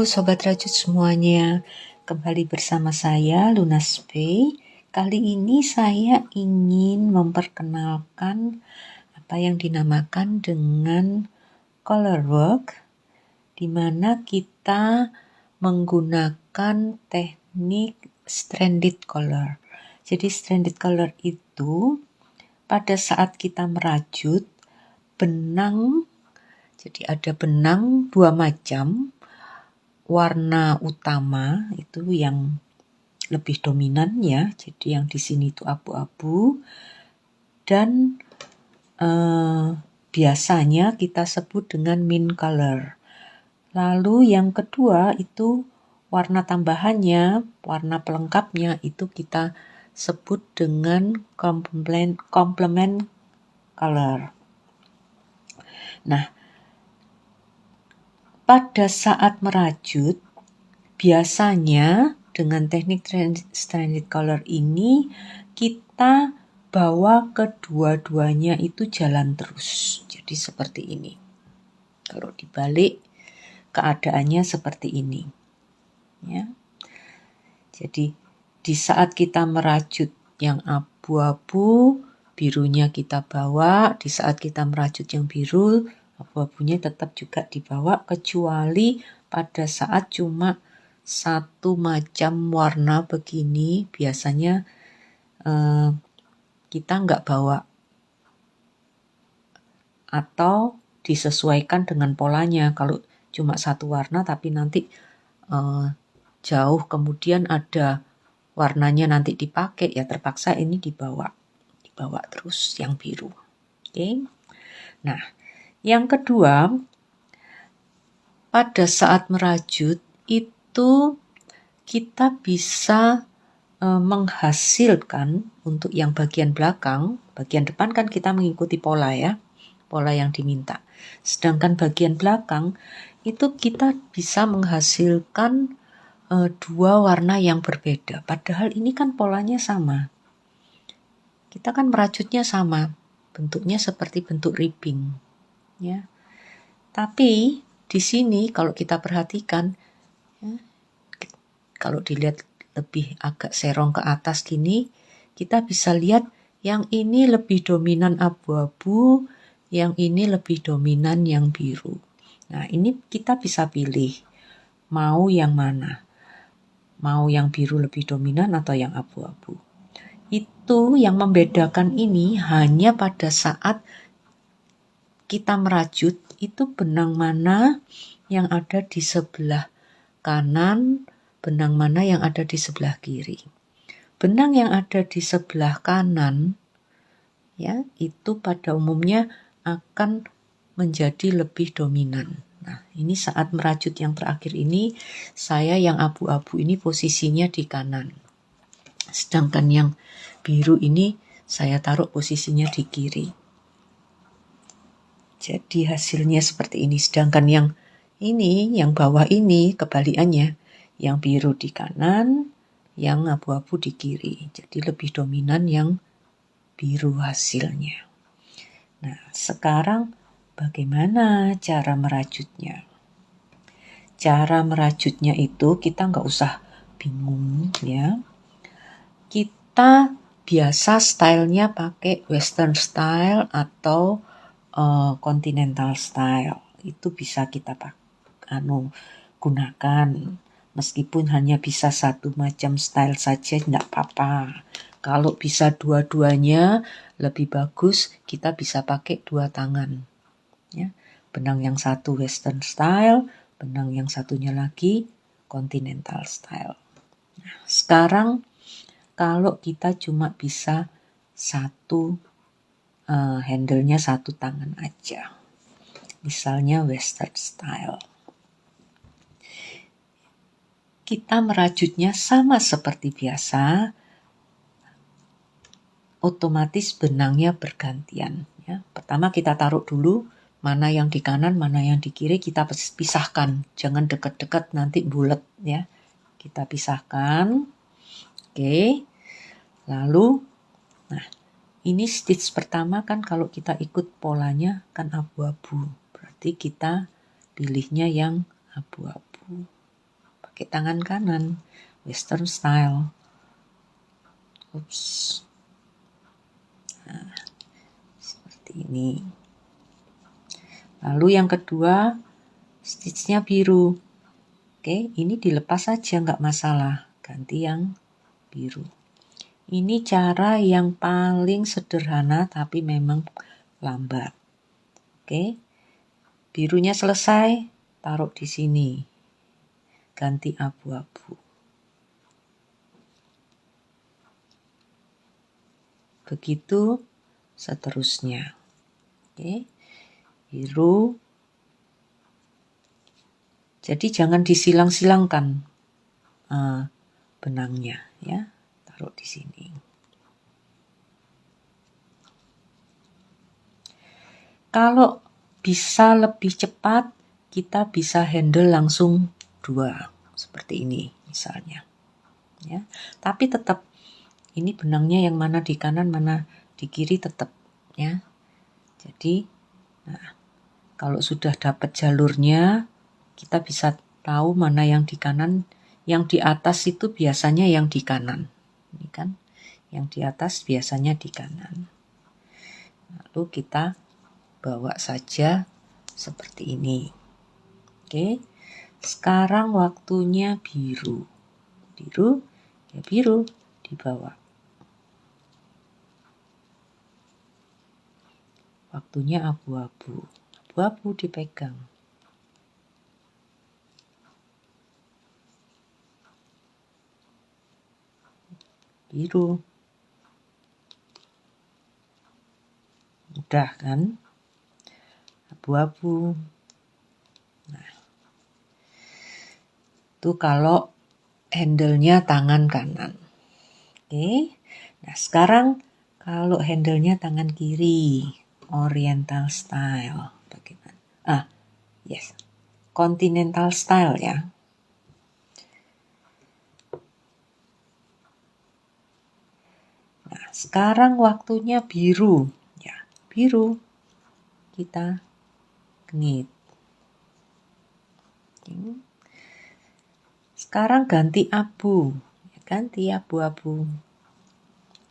Sobat Rajut semuanya, kembali bersama saya Lunas Pay. Kali ini saya ingin memperkenalkan apa yang dinamakan dengan color work, di mana kita menggunakan teknik stranded color. Jadi stranded color itu pada saat kita merajut benang, jadi ada benang dua macam. Warna utama itu yang lebih dominan ya, jadi yang di sini itu abu-abu, dan biasanya kita sebut dengan mint color. Lalu yang kedua itu warna tambahannya, warna pelengkapnya itu kita sebut dengan complement color. Nah, pada saat merajut, biasanya dengan teknik stranded color ini kita bawa kedua-duanya itu jalan terus. Jadi seperti ini. Kalau dibalik, keadaannya seperti ini. Ya. Jadi di saat kita merajut yang abu-abu, birunya kita bawa. Di saat kita merajut yang biru, abu-abunya tetap juga dibawa, kecuali pada saat cuma satu macam warna begini, biasanya kita nggak bawa atau disesuaikan dengan polanya. Kalau cuma satu warna tapi nanti jauh kemudian ada warnanya nanti dipakai, ya terpaksa ini dibawa terus yang biru. Oke. Nah, yang kedua, pada saat merajut itu kita bisa menghasilkan untuk yang bagian belakang, bagian depan kan kita mengikuti pola ya, pola yang diminta. Sedangkan bagian belakang itu kita bisa menghasilkan dua warna yang berbeda. Padahal ini kan polanya sama. Kita kan merajutnya sama, bentuknya seperti bentuk ribbing, ya. Tapi di sini kalau kita perhatikan, ya, kalau dilihat lebih agak serong ke atas gini, kita bisa lihat yang ini lebih dominan abu-abu, yang ini lebih dominan yang biru. Nah, ini kita bisa pilih mau yang mana. Mau yang biru lebih dominan atau yang abu-abu. Itu yang membedakan ini hanya pada saat kita merajut itu benang mana yang ada di sebelah kanan, benang mana yang ada di sebelah kiri. Benang yang ada di sebelah kanan ya, itu pada umumnya akan menjadi lebih dominan. Nah, ini saat merajut yang terakhir ini, saya yang abu-abu ini posisinya di kanan. Sedangkan yang biru ini saya taruh posisinya di kiri. Jadi hasilnya seperti ini. Sedangkan yang ini, yang bawah ini kebalikannya. Yang biru di kanan, yang abu-abu di kiri. Jadi lebih dominan yang biru hasilnya. Nah, sekarang bagaimana cara merajutnya? Cara merajutnya itu kita nggak usah bingung ya. Kita biasa stylenya pakai western style atau continental style. Itu bisa kita gunakan. Meskipun hanya bisa satu macam style saja enggak apa-apa. Kalau bisa dua-duanya lebih bagus, kita bisa pakai dua tangan. Ya. Benang yang satu western style, benang yang satunya lagi continental style. Nah, sekarang kalau kita cuma bisa satu handle-nya satu tangan aja. Misalnya western style. Kita merajutnya sama seperti biasa, otomatis benangnya bergantian. Ya. Pertama kita taruh dulu mana yang di kanan, mana yang di kiri, kita pisahkan. Jangan dekat-dekat nanti bulat ya. Kita pisahkan. Oke. Lalu, nah ini stitch pertama kan kalau kita ikut polanya kan abu-abu. Berarti kita pilihnya yang abu-abu. pakai tangan kanan, western style. Nah, seperti ini. Lalu yang kedua, stitchnya biru. Oke, ini dilepas saja, nggak masalah. Ganti yang biru. Ini cara yang paling sederhana tapi memang lambat. Oke, birunya selesai, taruh di sini. Ganti abu-abu. Begitu seterusnya. Oke, biru. Jadi jangan disilang-silangkan benangnya, ya. Taruh di sini. Kalau bisa lebih cepat, kita bisa handle langsung 2, seperti ini misalnya. Ya, tapi tetap ini benangnya yang mana di kanan, mana di kiri tetap, ya. Jadi, kalau sudah dapat jalurnya, kita bisa tahu mana yang di kanan. Yang di atas itu biasanya yang di kanan. Ini kan, yang di atas biasanya di kanan. Lalu kita bawa saja seperti ini. Oke, sekarang waktunya biru. Biru, ya biru dibawa. Waktunya abu-abu. Abu-abu dipegang. Biru. Mudah kan? Abu-abu. Nah, itu kalau handle-nya tangan kanan. Oke. Nah, sekarang kalau handle-nya tangan kiri, oriental style. Bagaimana? Yes. Continental style, ya. Nah, sekarang waktunya biru. Ya, biru. Kita knit. Sekarang ganti abu. Ganti abu-abu.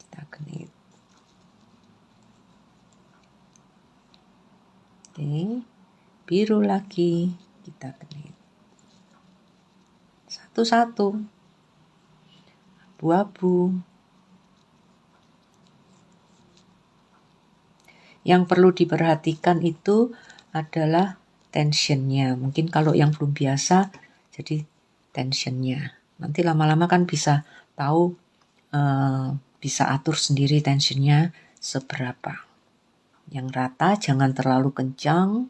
Kita knit. Oke. Biru lagi. Kita knit. Satu-satu. Abu-abu. Yang perlu diperhatikan itu adalah tensionnya. Mungkin kalau yang belum biasa, jadi tensionnya. Nanti lama-lama kan bisa tahu, bisa atur sendiri tensionnya seberapa. Yang rata, jangan terlalu kencang,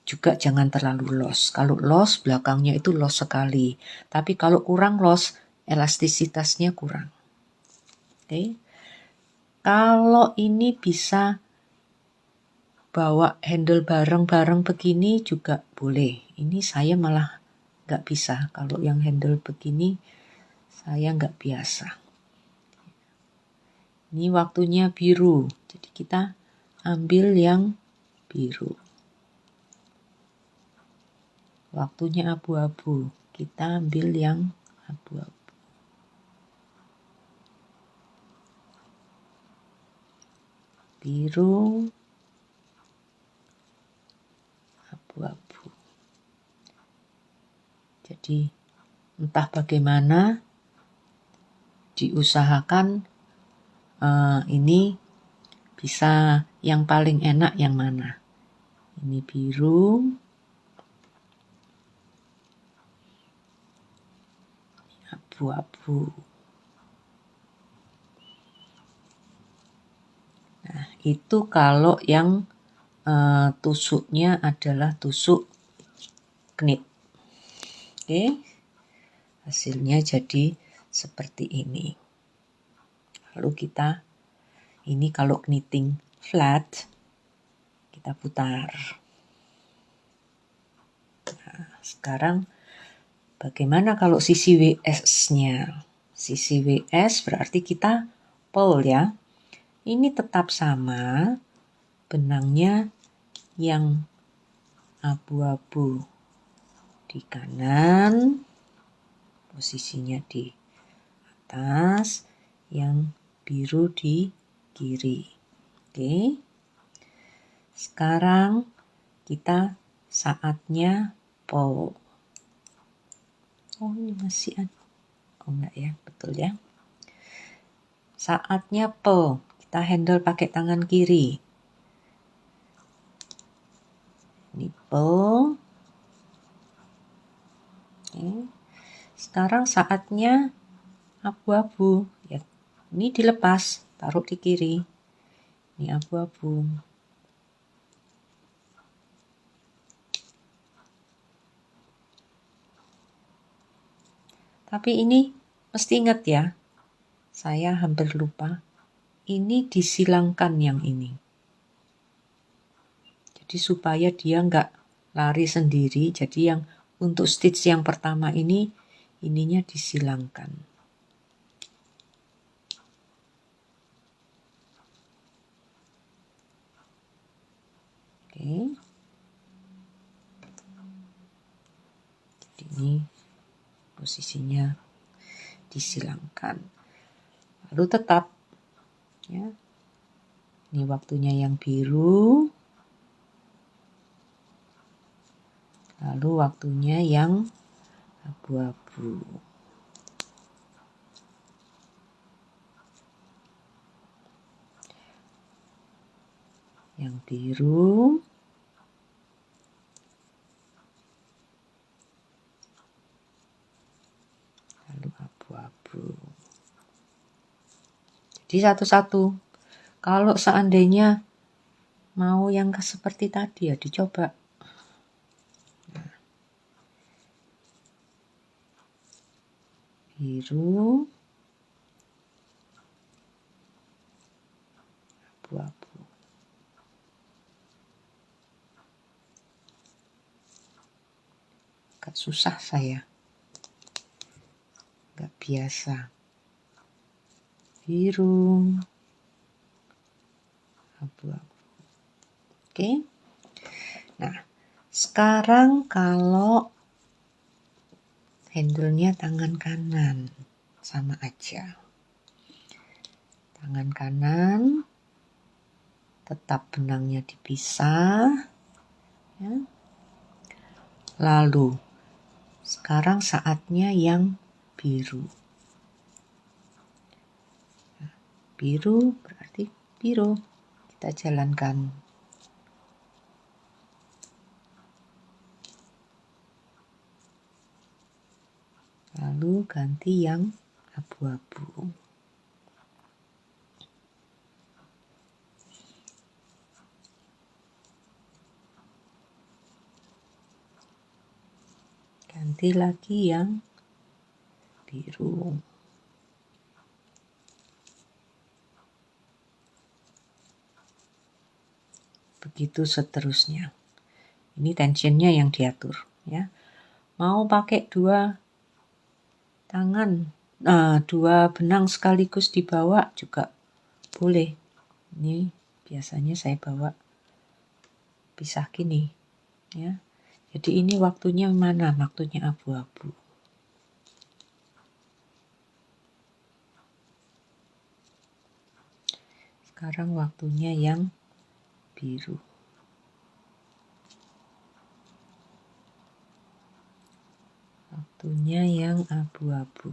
juga jangan terlalu loss. Kalau loss, belakangnya itu loss sekali. Tapi kalau kurang loss, elastisitasnya kurang. Oke. Kalau ini bisa bawa handle bareng-bareng begini juga boleh. Ini saya malah nggak bisa. Kalau yang handle begini, saya nggak biasa. Ini waktunya biru. Jadi kita ambil yang biru. Waktunya abu-abu. Kita ambil yang abu-abu. Biru. Abu-abu. Jadi entah bagaimana diusahakan ini bisa yang paling enak yang mana. Ini biru. Abu-abu. Nah, itu kalau yang tusuknya adalah tusuk knit. Oke. Hasilnya jadi seperti ini. Lalu kita, ini kalau knitting flat, kita putar. Nah, sekarang bagaimana kalau sisi WS-nya? Sisi WS berarti kita pull, ya. Ini tetap sama, benangnya yang abu-abu di kanan, posisinya di atas, yang biru di kiri. Oke. Sekarang kita saatnya pull. Oh, ini masih ada. Oh, enggak ya, betul ya. Saatnya pull. Kita handle pakai tangan kiri. Ini pull. Oke. Sekarang saatnya abu-abu. Ya, ini dilepas, taruh di kiri. Ini abu-abu. Tapi ini mesti ingat ya, saya hampir lupa. Ini disilangkan yang ini. Jadi supaya dia nggak lari sendiri. Jadi yang untuk stitch yang pertama ini, ininya disilangkan. Oke. Jadi ini posisinya disilangkan. Lalu tetap ya. Ini waktunya yang biru. Lalu waktunya yang abu-abu. Yang biru. Lalu abu-abu. Jadi satu-satu. Kalau seandainya mau yang seperti tadi ya dicoba. Biru, abu-abu. Agak susah saya. Agak biasa. Biru, abu-abu. Oke. Nah, sekarang kalau handle-nya tangan kanan, sama aja. Tangan kanan, tetap benangnya dipisah. Ya. Lalu, sekarang saatnya yang biru. Nah, biru berarti biru. Kita jalankan. Lalu ganti yang abu-abu. Ganti lagi yang biru. Begitu seterusnya. Ini tensionnya yang diatur ya. Mau pakai dua tangan, dua benang sekaligus dibawa juga boleh. Ini biasanya saya bawa pisah gini ya. Jadi ini waktunya mana? Waktunya abu-abu. Sekarang waktunya yang biru. Waktunya yang abu-abu.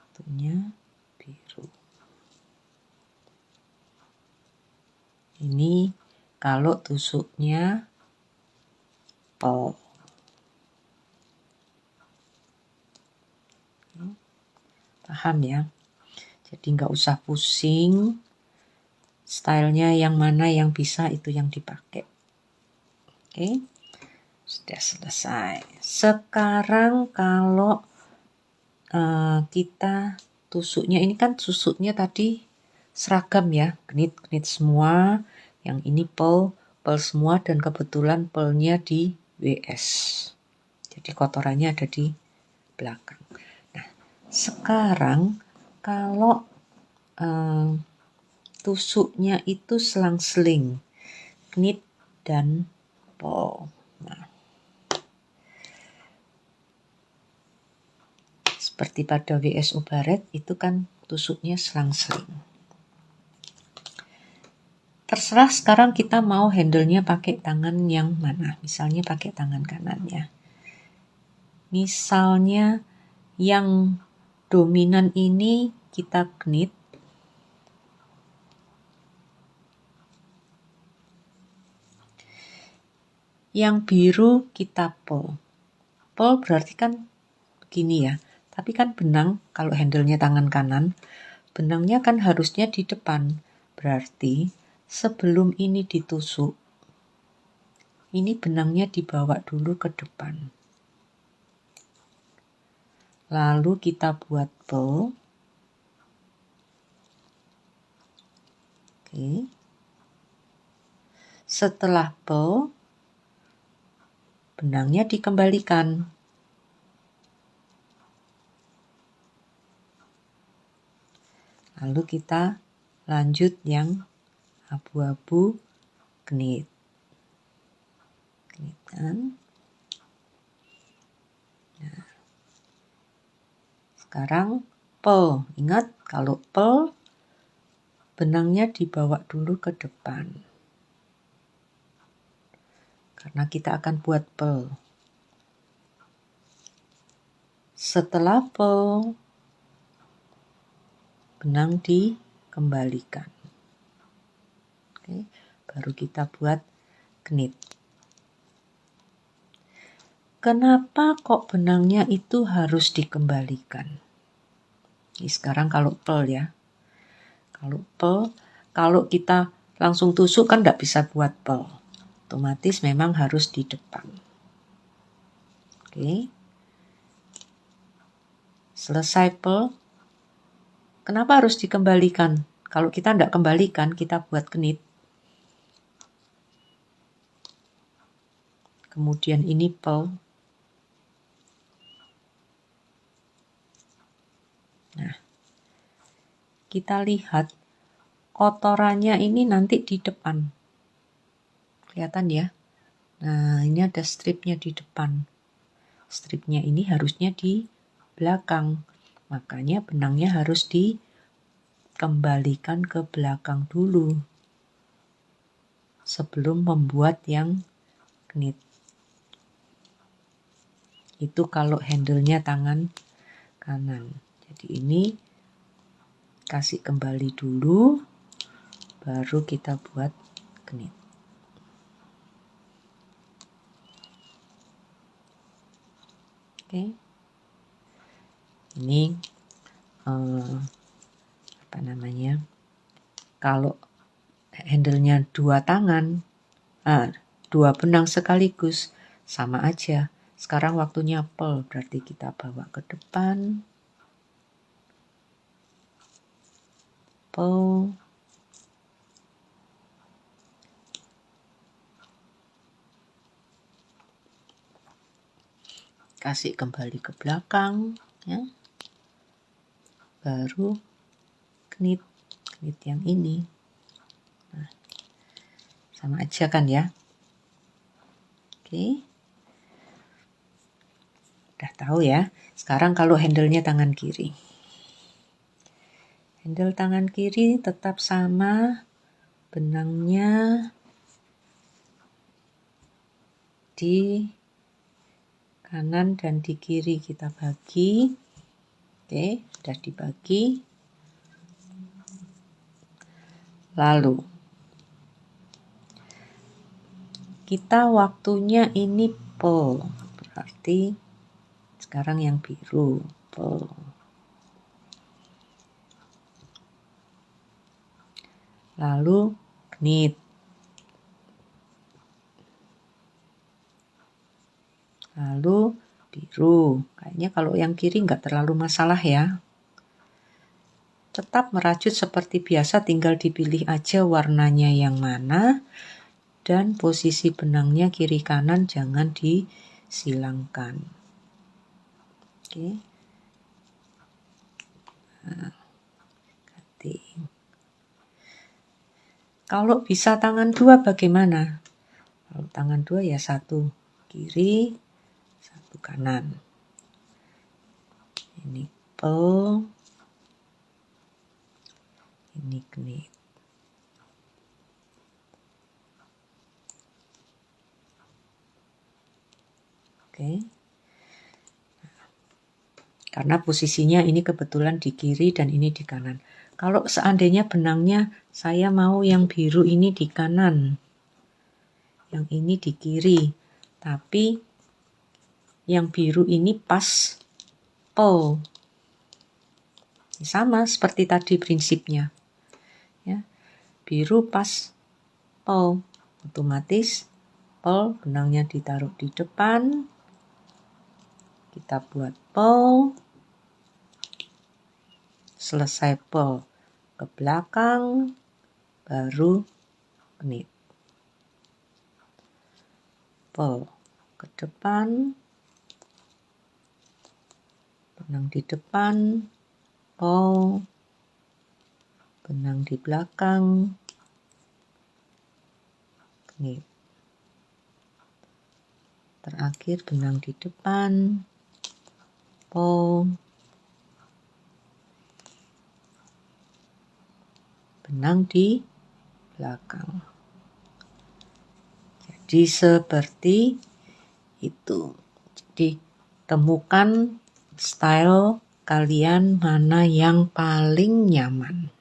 Waktunya biru. Ini kalau tusuknya pol. Paham ya? Jadi nggak usah pusing. Stylenya yang mana yang bisa itu yang dipakai. Oke. Sudah selesai. Sekarang kalau kita tusuknya, ini kan tusuknya tadi seragam ya, knit semua, yang ini pearl semua, dan kebetulan pearlnya di WS, jadi kotorannya ada di belakang. Nah, sekarang kalau tusuknya itu selang-seling, knit dan pearl. Nah, seperti pada WSO baret itu kan tusuknya selang-seling. Terserah sekarang kita mau handle-nya pakai tangan yang mana. Misalnya pakai tangan kanan ya. Misalnya yang dominan ini kita knit. Yang biru kita pearl. Pearl berarti kan begini ya. Tapi kan benang, kalau handle-nya tangan kanan, benangnya kan harusnya di depan. Berarti sebelum ini ditusuk, ini benangnya dibawa dulu ke depan. Lalu kita buat pearl. Oke. Setelah pearl, benangnya dikembalikan. Lalu kita lanjut yang abu-abu knit. Knitan. Nah. Sekarang pearl. Ingat kalau pearl benangnya dibawa dulu ke depan. Karena kita akan buat pearl. Setelah pearl, benang dikembalikan. Oke, baru kita buat knit. Kenapa kok benangnya itu harus dikembalikan? Ini sekarang kalau pearl ya. Kalau pearl, kalau kita langsung tusuk kan tidak bisa buat pearl. Otomatis memang harus di depan. Oke. Selesai pearl. Kenapa harus dikembalikan? Kalau kita tidak kembalikan, kita buat knit. Kemudian ini pearl. Nah, kita lihat kotorannya ini nanti di depan. Kelihatan ya? Nah, ini ada stripnya di depan. Stripnya ini harusnya di belakang. Makanya benangnya harus dikembalikan ke belakang dulu sebelum membuat yang knit. Itu kalau handle-nya tangan kanan. Jadi ini kasih kembali dulu, baru kita buat knit. Oke. Ini apa namanya? Kalau handle-nya dua tangan, dua benang sekaligus, sama aja. Sekarang waktunya pearl, berarti kita bawa ke depan. Pearl. Kasih kembali ke belakang, ya. Baru knit yang ini. Nah, sama aja kan ya. Oke. Udah tahu ya. Sekarang kalau handle-nya tangan kiri. Handle tangan kiri tetap sama. Benangnya di kanan dan di kiri kita bagi. Oke, sudah dibagi. Lalu kita waktunya ini pearl. Berarti sekarang yang biru, pearl. Lalu knit. Lalu biru. Kayaknya kalau yang kiri nggak terlalu masalah ya. Tetap merajut seperti biasa, tinggal dipilih aja warnanya yang mana. Dan posisi benangnya kiri kanan jangan disilangkan. Oke. Nah, cutting. Kalau bisa tangan dua bagaimana? tangan 2 ya, 1 kiri, 1 kanan. Ini pel, ini knit. Oke. Karena posisinya ini kebetulan di kiri dan ini di kanan. Kalau seandainya benangnya saya mau yang biru ini di kanan, yang ini di kiri, tapi yang biru ini pas pel. Sama seperti tadi prinsipnya. Ya. Biru pas pel, otomatis pel benangnya ditaruh di depan. Kita buat pel. Selesai pel ke belakang, baru knit. Pel ke depan, benang di depan, pel, benang di belakang, knit. Terakhir benang di depan, pel, benang di belakang. Jadi seperti itu. Jadi temukan style kalian mana yang paling nyaman.